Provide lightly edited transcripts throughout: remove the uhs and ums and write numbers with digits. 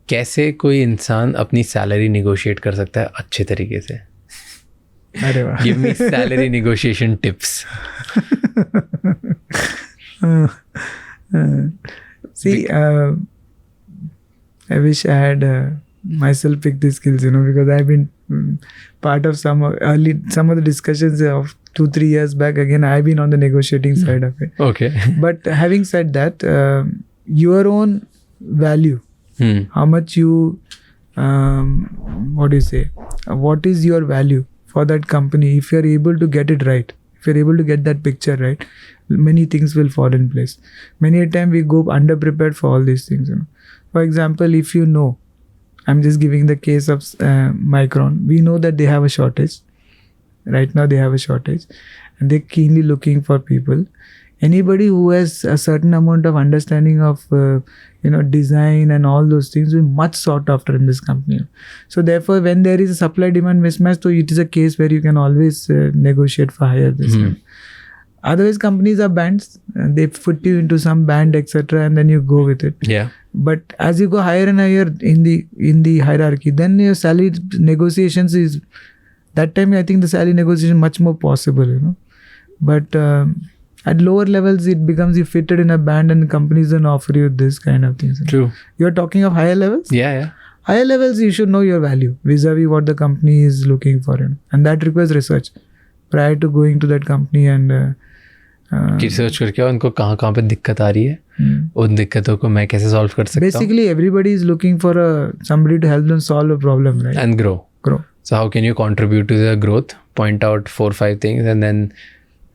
कैसे कोई इंसान अपनी सैलरी निगोशिएट कर सकता है अच्छे तरीके से? अरे वाह, give me salary negotiation tips. See, I wish I had myself picked these skills, because I've been part of some of the discussions of 2-3 years back. Again, I've been on the negotiating side of it. Okay. But having said that, your own value, how much you, what is your value for that company? If you're able to get it right, if you're able to get that picture right, many things will fall in place. Many a time we go underprepared for all these things. For example, if I'm just giving the case of Micron. We know that they have a shortage. Right now they have a shortage and they're keenly looking for people. Anybody who has a certain amount of understanding of design and all those things will much sought after in this company. So therefore, when there is a supply demand mismatch, so it is a case where you can always negotiate for higher this time. Otherwise, companies are bands. They put you into some band, etc., and then you go with it. Yeah. But as you go higher and higher in the hierarchy, then your salary negotiations is that time. I think the salary negotiation much more possible, But at lower levels, it becomes you fitted in a band, and companies don't offer you this kind of things. True. You're talking of higher levels. Yeah. Higher levels, you should know your value vis-a-vis what the company is looking for, and that requires research prior to going to that company and. Research करके उनको कहाँ पे दिक्कत आ रही है, उन दिक्कतों को मैं कैसे सॉल्व कर सकता हूँ. Basically, everybody is looking for somebody to help them solve a problem, right? And grow. So how can you contribute to the growth? Point out 4-5 things and then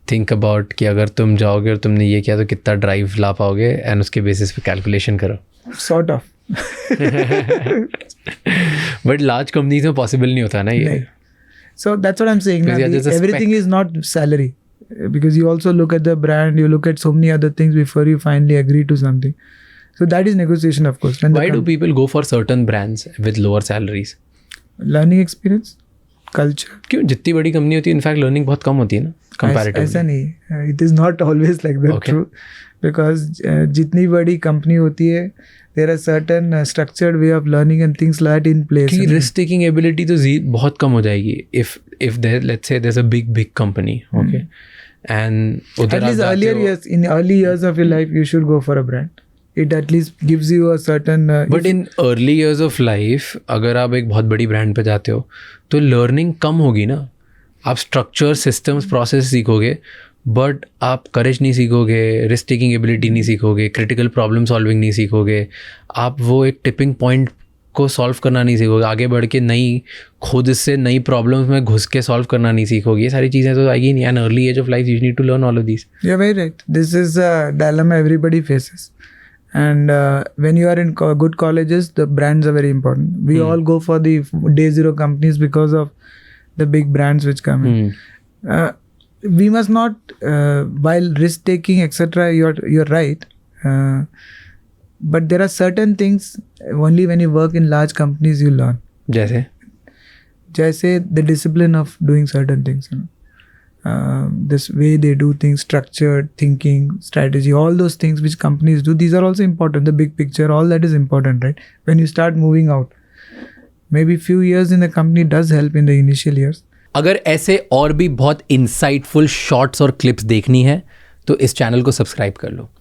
think about कि अगर तुम जाओगे और तुमने ये किया तो कितना ड्राइव ला पाओगे, and उसके बेसिस पे कैलकुलेशन करो. Sort of. But large companies में possible नहीं होता ना ये. So that's what I'm saying. Everything is not salary. Because you also look at the brand, you look at so many other things before you finally agree to something. So that is negotiation, of course. Why do people go for certain brands with lower salaries? Learning experience, culture. क्यों? जितनी बड़ी company होती है, in fact learning बहुत कम होती है ना comparatively. ऐसा नहीं. It is not always like that. Okay. True. Because जितनी बड़ी कंपनी होती है, there are certain structured way of learning and things like that in place. कि risk taking ability तो बहुत कम हो जाएगी. If there, let's say there's a big company, okay. And at least in early years of your life, you should go for a brand. It at least gives you a certain. But in early years of life, अगर आप एक बहुत बड़ी brand पे जाते हो, तो learning कम होगी ना. आप structure, systems, process सीखोगे, but आप courage नहीं सीखोगे, risk taking ability नहीं सीखोगे, critical problem solving नहीं सीखोगे, आप वो एक tipping point को सॉल्व करना नहीं सीखोगे, आगे बढ़ के खुद से नई प्रॉब्लम्स में घुस के सॉल्व करना नहीं सीखोगे. ये सारी चीज़ें तो आएगी नहीं. An early age of life you need to learn all of these. You are very right. This is a dilemma everybody faces. And when you are in good colleges, the brands are very important. We all go for the day zero companies because of the big brands which come in. We must not, while risk taking, etc. You're right. But there are certain things only when you work in large companies you learn. जैसे the discipline of doing certain things. This way they do things, structured thinking, strategy, all those things which companies do, these are also important. The big picture, all that is important, right? When you start moving out, maybe few years in the company does help in the initial years. अगर ऐसे और भी बहुत insightful shorts और clips देखनी है तो इस चैनल को सब्सक्राइब कर लो.